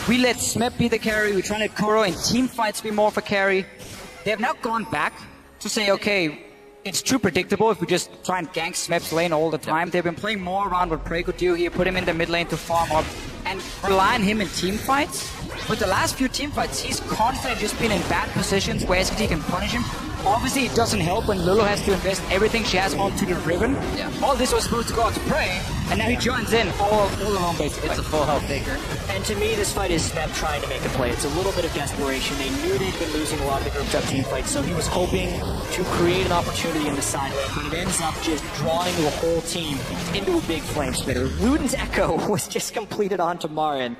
we let Smeb be the carry. We try to let KOO in team fights be more for carry. They have now gone back to say, okay, it's too predictable if we just try and gank Smeb's lane all the time. They've been playing more around what Prey could do here, put him in the mid lane to farm up, and rely on him in team fights. But the last few team fights, he's constantly just been in bad positions where SKT can punish him. Obviously, it doesn't help when Lulu has to invest everything she has onto the Riven. Yeah. All this was supposed to go out to Prey, and now he joins in all alone, basically. It's a full health faker. And to me, this fight is Smeb trying to make a play. It's a little bit of desperation. They knew they'd been losing a lot of the grouped up team fights, so he was hoping to create an opportunity in the side lane, but it ends up just drawing the whole team into a big flame spitter. Luden's Echo was just completed onto Marin.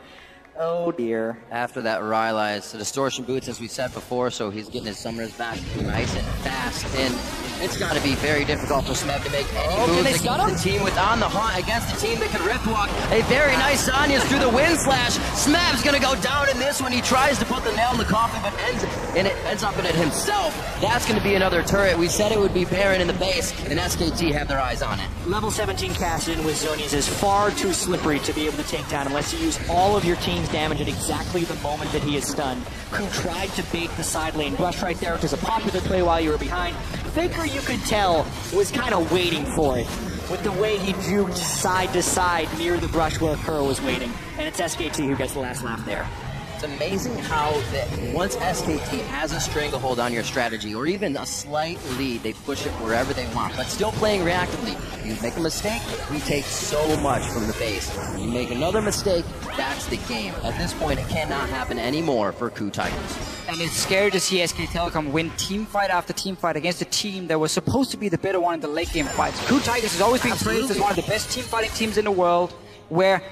Oh dear. After that Rylai's the distortion boots, as we said before, so he's getting his summoners back nice and fast, and it's got to be very difficult for Smeb to make any moves against the team with on the hunt, against the team that can rift walk. A very nice Zanya's through the wind slash. Smeb's gonna go down in this one. He tries to put the nail in the coffin, but ends up in it himself. That's gonna be another turret. We said it would be Baron in the base, and SKT have their eyes on it. Level 17 Cassin with Zonias is far too slippery to be able to take down unless you use all of your team's damage at exactly the moment that he is stunned. KOO tried to bait the side lane rush right there, which is a popular play while you were behind. Faker, you could tell, was kind of waiting for it with the way he juked side to side near the brush where KOO was waiting. And it's SKT who gets the last laugh there. It's amazing how that once SKT has a stranglehold on your strategy, or even a slight lead, they push it wherever they want, but still playing reactively. You make a mistake, we take so much from the base. You make another mistake, that's the game. At this point, it cannot happen anymore for KOO Tigers. And it's scary to see SK Telecom win team fight after team fight against a team that was supposed to be the better one in the late game fights. KOO Tigers has always been praised as one of the best team fighting teams in the world, where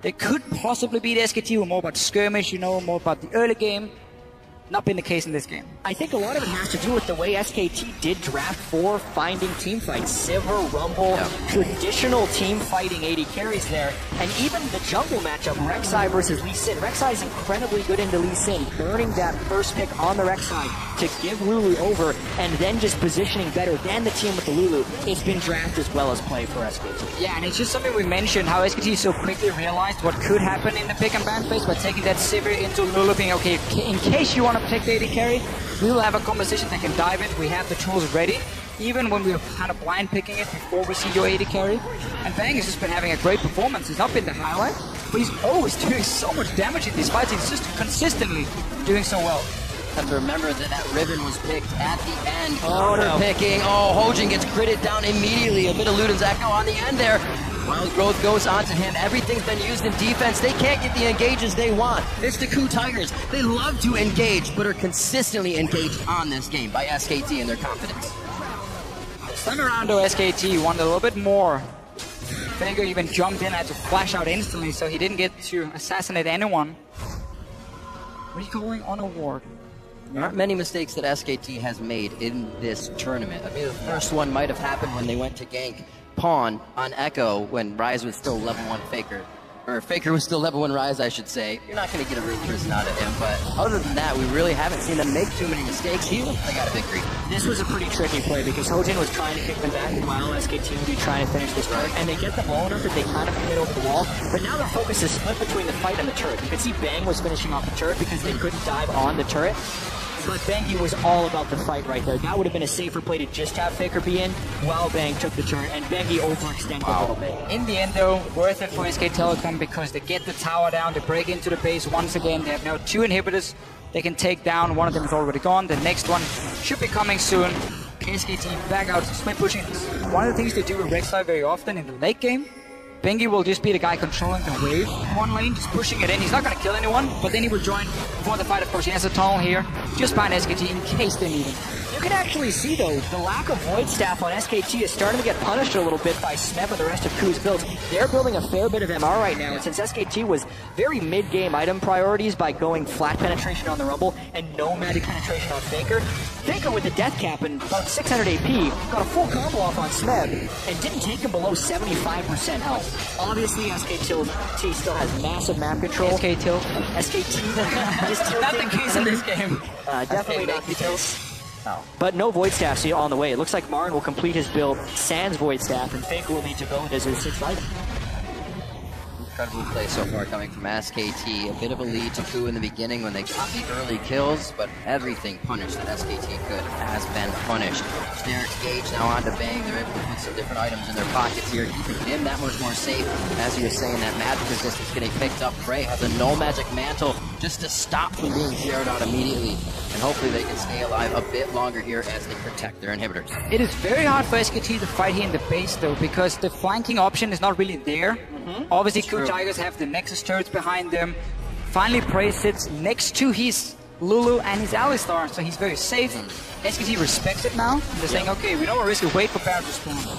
they could possibly beat SKT, who are more about skirmish, you know, more about the early game. Not been the case in this game. I think a lot of it has to do with the way SKT did draft for finding team fights. Sivir, Rumble, traditional team fighting AD carries there. And even the jungle matchup, Rek'Sai versus Lee Sin. Rek'Sai is incredibly good into Lee Sin, burning that first pick on the Rek'Sai to give Lulu over, and then just positioning better than the team with the Lulu. It's been draft as well as play for SKT. Yeah, and it's just something we mentioned, how SKT so quickly realized what could happen in the pick and ban phase by taking that Sivir into Lulu, being okay, in case you want to protect the AD carry, we will have a conversation that can dive in. We have the tools ready, even when we're kind of blind picking it before we see your AD carry. And Bang has just been having a great performance. He's not been the highlight, but he's always doing so much damage in these fights. He's just consistently doing so well. Have to remember that that Riven was picked at the end. Picking. Oh, Hojin gets critted down immediately. A bit of Luden's Echo on the end there. Wild growth goes onto him. Everything's been used in defense. They can't get the engages they want. It's the KOO Tigers. They love to engage, but are consistently engaged on this game by SKT and their confidence. This time around, though, SKT wanted a little bit more Faker even jumped in, had to flash out instantly, so he didn't get to assassinate anyone. Recalling on a ward. There aren't many mistakes that SKT has made in this tournament. I mean, the first one might have happened when they went to gank Pawn on Echo when Ryze was still level 1 Faker. Or Faker was still level 1 Ryze, I should say. You're not going to get a real prison out of him, but other than that, we really haven't seen them make too many mistakes here. They got a victory. This was a pretty tricky play because Hojin was trying to kick them back while SKT would be trying to finish this turret, and they get them low enough that they kind of commit over the wall, but now their focus is split between the fight and the turret. You can see Bang was finishing off the turret because they couldn't dive on the turret. But Bengi was all about the fight right there. That would have been a safer play to just have Faker be in while Bang took the turn, and Bengi overextended a little bit. In the end, though, worth it for SK Telecom because they get the tower down, they break into the base once again. They have now 2 inhibitors they can take down. One of them is already gone. The next one should be coming soon. SKT back out, split pushing. One of the things they do with Rek'Sai very often in the late game, Bengi will just be the guy controlling the wave. One lane, just pushing it in. He's not going to kill anyone, but then he will join before the fight. Of course, he has a tunnel here, just behind SKT in case they need him. You can actually see, though, the lack of Void Staff on SKT is starting to get punished a little bit by Smeb and the rest of KOO's builds. They're building a fair bit of MR right now, and since SKT was very mid-game item priorities by going flat penetration on the Rumble and no magic penetration on Faker, Faker with the death cap and about 600 AP got a full combo off on Smeb and didn't take him below 75% health. Obviously, SKT still has massive map control. SK tilt. SKT is tilting. Not the case in this game. Definitely not the case. But no Void Staff on the way. It looks like Marn will complete his build sans Void Staff, and Faker will need to go as his 6th item. Incredible play so far coming from SKT. A bit of a lead to KOO in the beginning when they got the early kills, but everything punished that SKT could has been punished. Generic Gage now on to Bang. They're able to put some different items in their pockets here, keeping him that much more safe. As he was saying, that magic resistance getting picked up. Prey has a null magic mantle just to stop from being zeroed out immediately. And hopefully they can stay alive a bit longer here as they protect their inhibitors. It is very hard for SKT to fight here in the base, though, because the flanking option is not really there. Obviously, KOO Tigers have the Nexus turrets behind them. Finally, Prey sits next to his Lulu and his Alistar, so he's very safe. SKT respects it now. They're saying, okay, we don't want to risk it. Wait for Baron to spawn.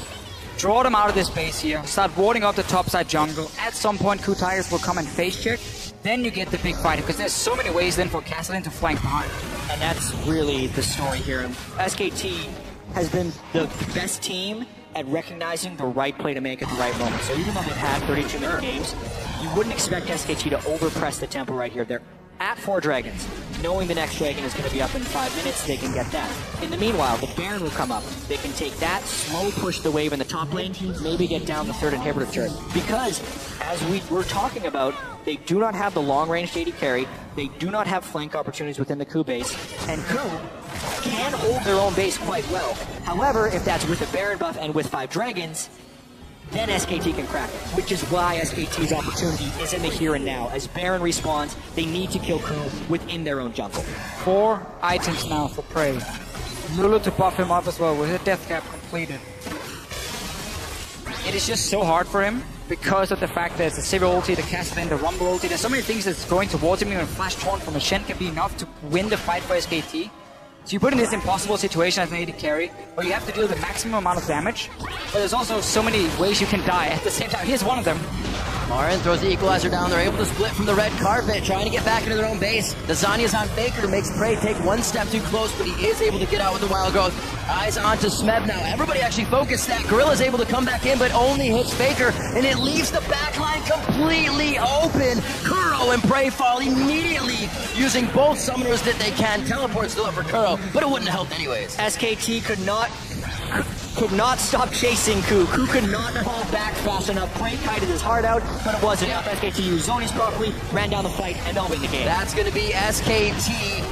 Draw them out of this base here. Start warding up the topside jungle. At some point, KOO Tigers will come and face check. Then you get the big fight, because there's so many ways then for Kassadin to flank behind. And that's really the story here. SKT has been the best team at recognizing the right play to make at the right moment. So even though they've had 32-minute games, you wouldn't expect SKT to overpress the tempo right here. They're at 4 dragons. Knowing the next dragon is going to be up in 5 minutes, they can get that. In the meanwhile, the Baron will come up. They can take that, slow push the wave in the top lane, maybe get down the 3rd inhibitor turret. Because, as we were talking about, they do not have the long-range AD carry, they do not have flank opportunities within the KOO base, and KOO can hold their own base quite well. However, if that's with a Baron buff and with 5 dragons, then SKT can crack it, which is why SKT's opportunity is in the here and now. As Baron respawns, they need to kill KOO within their own jungle. 4 items now for Prey. Lulu to buff him up as well with a death cap completed. It is just so hard for him because of the fact that the Sivir ulti, the Kassadin, the Rumble ulti, there's so many things that's going towards him. Even Flash Torn from a Shen can be enough to win the fight for SKT. So you put in this impossible situation as an AD carry, where you have to deal the maximum amount of damage, but there's also so many ways you can die at the same time. Here's one of them. Marn throws the equalizer down. They're able to split from the red carpet, trying to get back into their own base. The Zanya's on Faker, makes Prey take one step too close, but he is able to get out with the Wild Growth. Eyes onto Smeb now. Everybody actually focused that. Gorilla's able to come back in, but only hits Faker, and it leaves the backline completely open. Kuro and Prey fall immediately, using both summoners that they can. Teleport still up for Kuro, but it wouldn't have helped anyways. SKT could not stop chasing KOO. KOO could not fall back fast enough. Prey kited his heart out, but it wasn't enough. SKT used zonies properly, ran down the fight, and they'll win the game. That's going to be SKT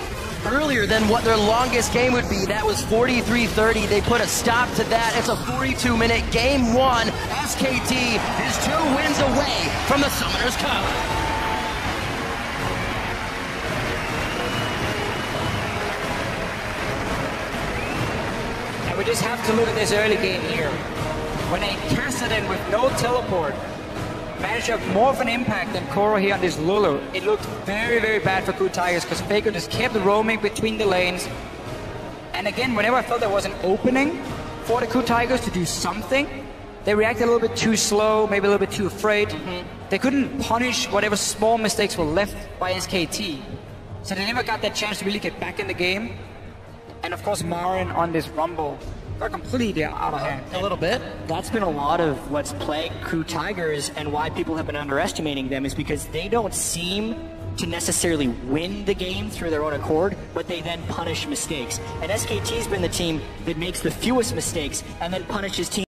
earlier than what their longest game would be. That was 43-30. They put a stop to that. It's a 42-minute game 1. SKT is 2 wins away from the Summoners Cup. We just have to look at this early game here. When a Kassadin with no teleport managed to have more of an impact than Koro here on this Lulu, it looked very, very bad for KOO Tigers because Faker just kept roaming between the lanes. And again, whenever I felt there was an opening for the KOO Tigers to do something, they reacted a little bit too slow, maybe a little bit too afraid. They couldn't punish whatever small mistakes were left by SKT. So they never got that chance to really get back in the game. And of course, Marin on this Rumble got completely out of hand. A little bit. That's been a lot of what's plagued KOO Tigers, and why people have been underestimating them is because they don't seem to necessarily win the game through their own accord, but they then punish mistakes. And SKT's been the team that makes the fewest mistakes and then punishes teams